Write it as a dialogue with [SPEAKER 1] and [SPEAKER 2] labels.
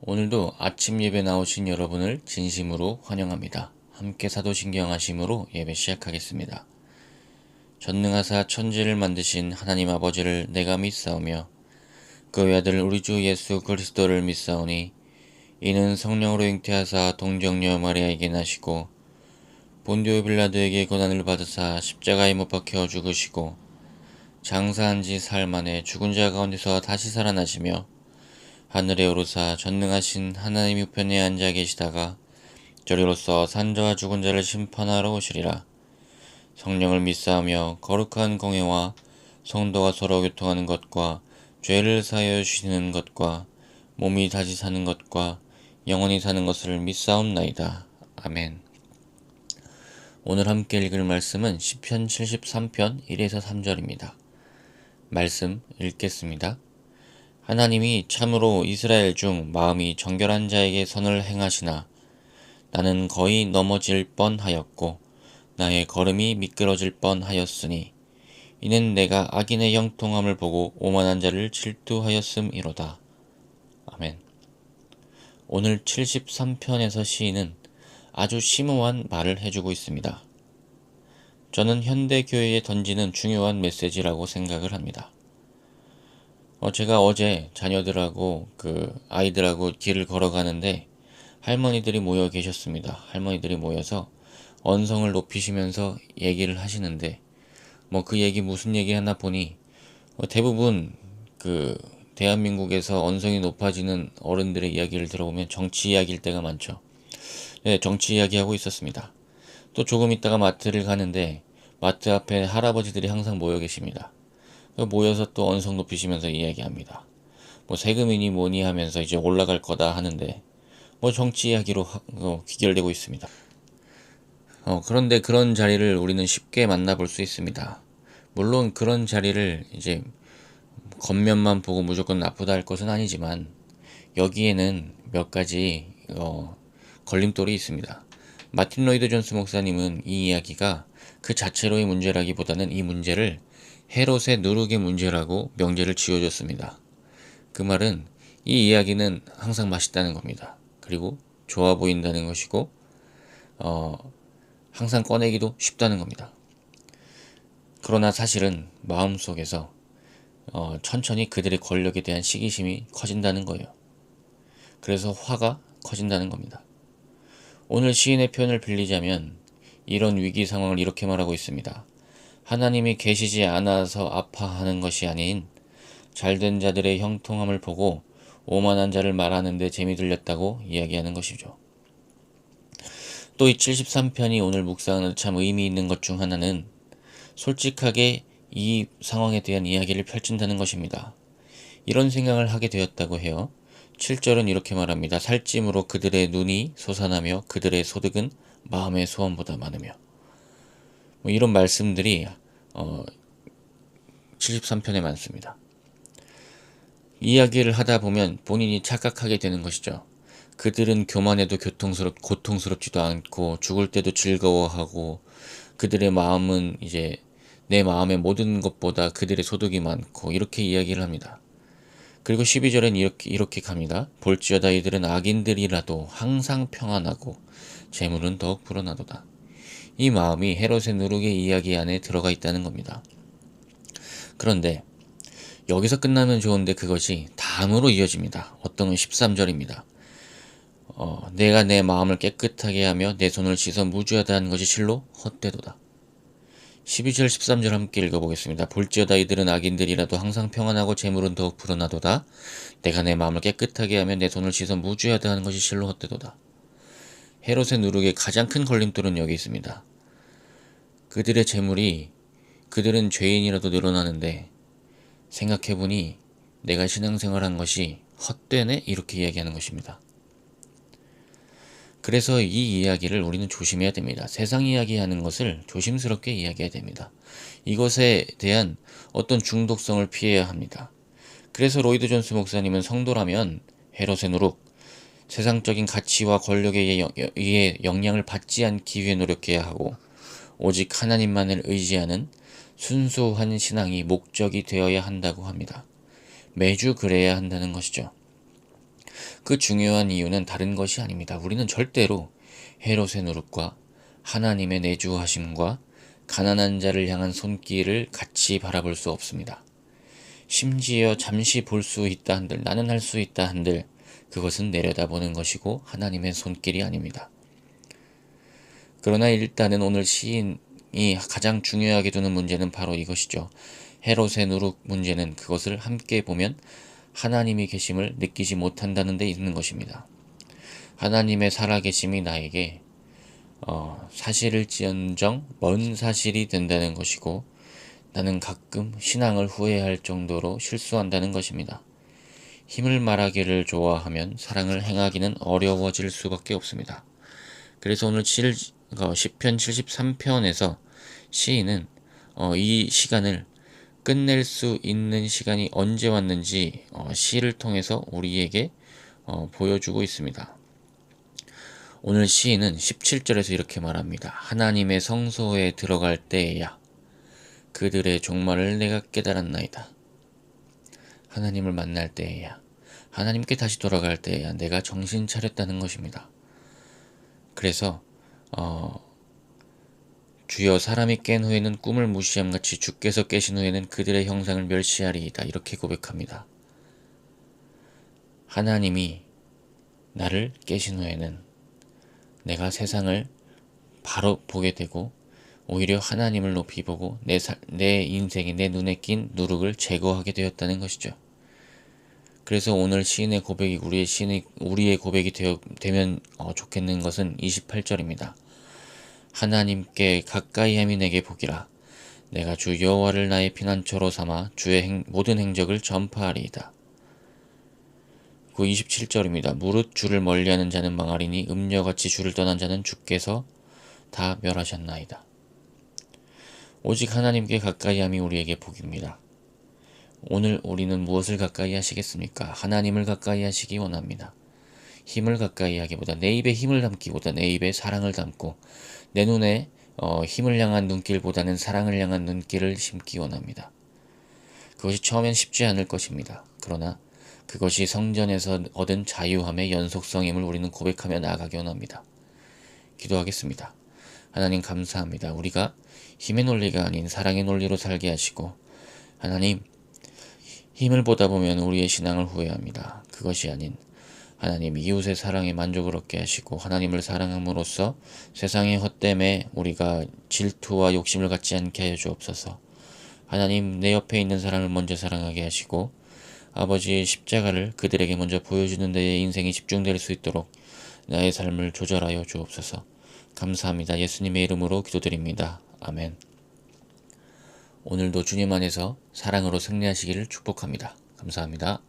[SPEAKER 1] 오늘도 아침 예배 나오신 여러분을 진심으로 환영합니다. 함께 사도신경 하심으로 예배 시작하겠습니다. 전능하사 천지를 만드신 하나님 아버지를 내가 믿사오며 그 외아들 우리 주 예수 그리스도를 믿사오니 이는 성령으로 잉태하사 동정녀 마리아에게 나시고 본디오 빌라도에게 고난을 받으사 십자가에 못 박혀 죽으시고 장사한 지 사흘 만에 죽은 자 가운데서 다시 살아나시며 하늘에 오르사 전능하신 하나님 우편에 앉아 계시다가 저리로서 산자와 죽은 자를 심판하러 오시리라. 성령을 믿사하며 거룩한 공회와 성도가 서로 교통하는 것과 죄를 사하여 주시는 것과 몸이 다시 사는 것과 영원히 사는 것을 믿사옵나이다. 아멘. 오늘 함께 읽을 말씀은 시편 73편 1에서 3절입니다. 말씀 읽겠습니다. 하나님이 참으로 이스라엘 중 마음이 정결한 자에게 선을 행하시나 나는 거의 넘어질 뻔하였고 나의 걸음이 미끄러질 뻔하였으니 이는 내가 악인의 형통함을 보고 오만한 자를 질투하였음이로다. 아멘. 오늘 73편에서 시인은 아주 심오한 말을 해주고 있습니다. 저는 현대 교회에 던지는 중요한 메시지라고 생각을 합니다. 제가 어제 자녀들하고 아이들하고 길을 걸어가는데 할머니들이 모여 계셨습니다. 할머니들이 모여서 언성을 높이시면서 얘기를 하시는데 그 얘기 무슨 얘기 하나 보니 대부분 대한민국에서 언성이 높아지는 어른들의 이야기를 들어보면 정치 이야기일 때가 많죠. 네, 정치 이야기하고 있었습니다. 또 조금 있다가 마트를 가는데 마트 앞에 할아버지들이 항상 모여 계십니다. 모여서 또 언성 높이시면서 이야기합니다. 세금이니 뭐니 하면서 이제 올라갈 거다 하는데 정치 이야기로 귀결되고 있습니다. 그런데 그런 자리를 우리는 쉽게 만나볼 수 있습니다. 물론 그런 자리를 이제 겉면만 보고 무조건 나쁘다 할 것은 아니지만 여기에는 몇 가지 걸림돌이 있습니다. 마틴 로이드 존스 목사님은 이 이야기가 그 자체로의 문제라기보다는 이 문제를 헤롯의 누룩의 문제라고 명제를 지어줬습니다. 그 말은 이 이야기는 항상 맛있다는 겁니다. 그리고 좋아 보인다는 것이고 항상 꺼내기도 쉽다는 겁니다. 그러나 사실은 마음속에서 천천히 그들의 권력에 대한 시기심이 커진다는 거예요. 그래서 화가 커진다는 겁니다. 오늘 시인의 표현을 빌리자면 이런 위기 상황을 이렇게 말하고 있습니다. 하나님이 계시지 않아서 아파하는 것이 아닌 잘된 자들의 형통함을 보고 오만한 자를 말하는 데 재미 들렸다고 이야기하는 것이죠. 또 이 73편이 오늘 묵상하는 참 의미 있는 것 중 하나는 솔직하게 이 상황에 대한 이야기를 펼친다는 것입니다. 이런 생각을 하게 되었다고 해요. 7절은 이렇게 말합니다. 살찜으로 그들의 눈이 솟아나며 그들의 소득은 마음의 소원보다 많으며 이런 말씀들이 73편에 많습니다. 이야기를 하다 보면 본인이 착각하게 되는 것이죠. 그들은 교만해도 고통스럽지도 않고 죽을 때도 즐거워하고 그들의 마음은 이제 내 마음의 모든 것보다 그들의 소득이 많고 이렇게 이야기를 합니다. 그리고 12절엔 이렇게 갑니다. 볼지어다 이들은 악인들이라도 항상 평안하고 재물은 더욱 불어나도다. 이 마음이 헤롯의 누룩의 이야기 안에 들어가 있다는 겁니다. 그런데 여기서 끝나면 좋은데 그것이 다음으로 이어집니다. 어떤 건 13절입니다. 내가 내 마음을 깨끗하게 하며 내 손을 씻어 무죄하다 하는 것이 실로 헛되도다. 12절 13절 함께 읽어보겠습니다. 볼지어다 이들은 악인들이라도 항상 평안하고 재물은 더욱 불어나도다. 내가 내 마음을 깨끗하게 하며 내 손을 씻어 무죄하다 하는 것이 실로 헛되도다. 헤롯의 누룩의 가장 큰 걸림돌은 여기 있습니다. 그들의 재물이 그들은 죄인이라도 늘어나는데 생각해보니 내가 신앙생활한 것이 헛되네 이렇게 이야기하는 것입니다. 그래서 이 이야기를 우리는 조심해야 됩니다. 세상 이야기하는 것을 조심스럽게 이야기해야 됩니다. 이것에 대한 어떤 중독성을 피해야 합니다. 그래서 로이드 존스 목사님은 성도라면 헤롯의 누룩, 세상적인 가치와 권력에 의해 영향을 받지 않기 위해 노력해야 하고 오직 하나님만을 의지하는 순수한 신앙이 목적이 되어야 한다고 합니다. 매주 그래야 한다는 것이죠. 그 중요한 이유는 다른 것이 아닙니다. 우리는 절대로 헤롯의 노릇과 하나님의 내주하심과 가난한 자를 향한 손길을 같이 바라볼 수 없습니다. 심지어 잠시 볼 수 있다 한들, 나는 할 수 있다 한들 그것은 내려다보는 것이고 하나님의 손길이 아닙니다. 그러나 일단은 오늘 시인이 가장 중요하게 두는 문제는 바로 이것이죠. 헤롯의 누룩 문제는 그것을 함께 보면 하나님이 계심을 느끼지 못한다는 데 있는 것입니다. 하나님의 살아계심이 나에게 사실일지언정 먼 사실이 된다는 것이고 나는 가끔 신앙을 후회할 정도로 실수한다는 것입니다. 힘을 말하기를 좋아하면 사랑을 행하기는 어려워질 수밖에 없습니다. 그래서 오늘 시편 73편에서 시인은 이 시간을 끝낼 수 있는 시간이 언제 왔는지 시를 통해서 우리에게 보여주고 있습니다. 오늘 시인은 17절에서 이렇게 말합니다. 하나님의 성소에 들어갈 때에야 그들의 종말을 내가 깨달았나이다. 하나님을 만날 때에야, 하나님께 다시 돌아갈 때에야 내가 정신 차렸다는 것입니다. 그래서 주여 사람이 깬 후에는 꿈을 무시함같이 주께서 깨신 후에는 그들의 형상을 멸시하리이다. 이렇게 고백합니다. 하나님이 나를 깨신 후에는 내가 세상을 바로 보게 되고 오히려 하나님을 높이 보고 내 인생이 내 눈에 낀 누룩을 제거하게 되었다는 것이죠. 그래서 오늘 시인의 고백이 우리의 고백이 되면 좋겠는 것은 28절입니다. 하나님께 가까이함이 내게 복이라. 내가 주 여호와를 나의 피난처로 삼아 주의 모든 행적을 전파하리이다. 그 27절입니다. 무릇 주를 멀리하는 자는 망하리니 음녀같이 주를 떠난 자는 주께서 다 멸하셨나이다. 오직 하나님께 가까이함이 우리에게 복입니다. 오늘 우리는 무엇을 가까이 하시겠습니까? 하나님을 가까이 하시기 원합니다. 힘을 가까이 하기보다 내 입에 힘을 담기보다 내 입에 사랑을 담고 내 눈에 힘을 향한 눈길보다는 사랑을 향한 눈길을 심기 원합니다. 그것이 처음엔 쉽지 않을 것입니다. 그러나 그것이 성전에서 얻은 자유함의 연속성임을 우리는 고백하며 나아가기 원합니다. 기도하겠습니다. 하나님 감사합니다. 우리가 힘의 논리가 아닌 사랑의 논리로 살게 하시고 하나님 힘을 보다 보면 우리의 신앙을 후회합니다. 그것이 아닌 하나님 이웃의 사랑에 만족을 얻게 하시고 하나님을 사랑함으로써 세상의 헛됨에 우리가 질투와 욕심을 갖지 않게 하여 주옵소서. 하나님 내 옆에 있는 사람을 먼저 사랑하게 하시고 아버지의 십자가를 그들에게 먼저 보여주는 데에 인생이 집중될 수 있도록 나의 삶을 조절하여 주옵소서. 감사합니다. 예수님의 이름으로 기도드립니다. 아멘. 오늘도 주님 안에서 사랑으로 승리하시기를 축복합니다. 감사합니다.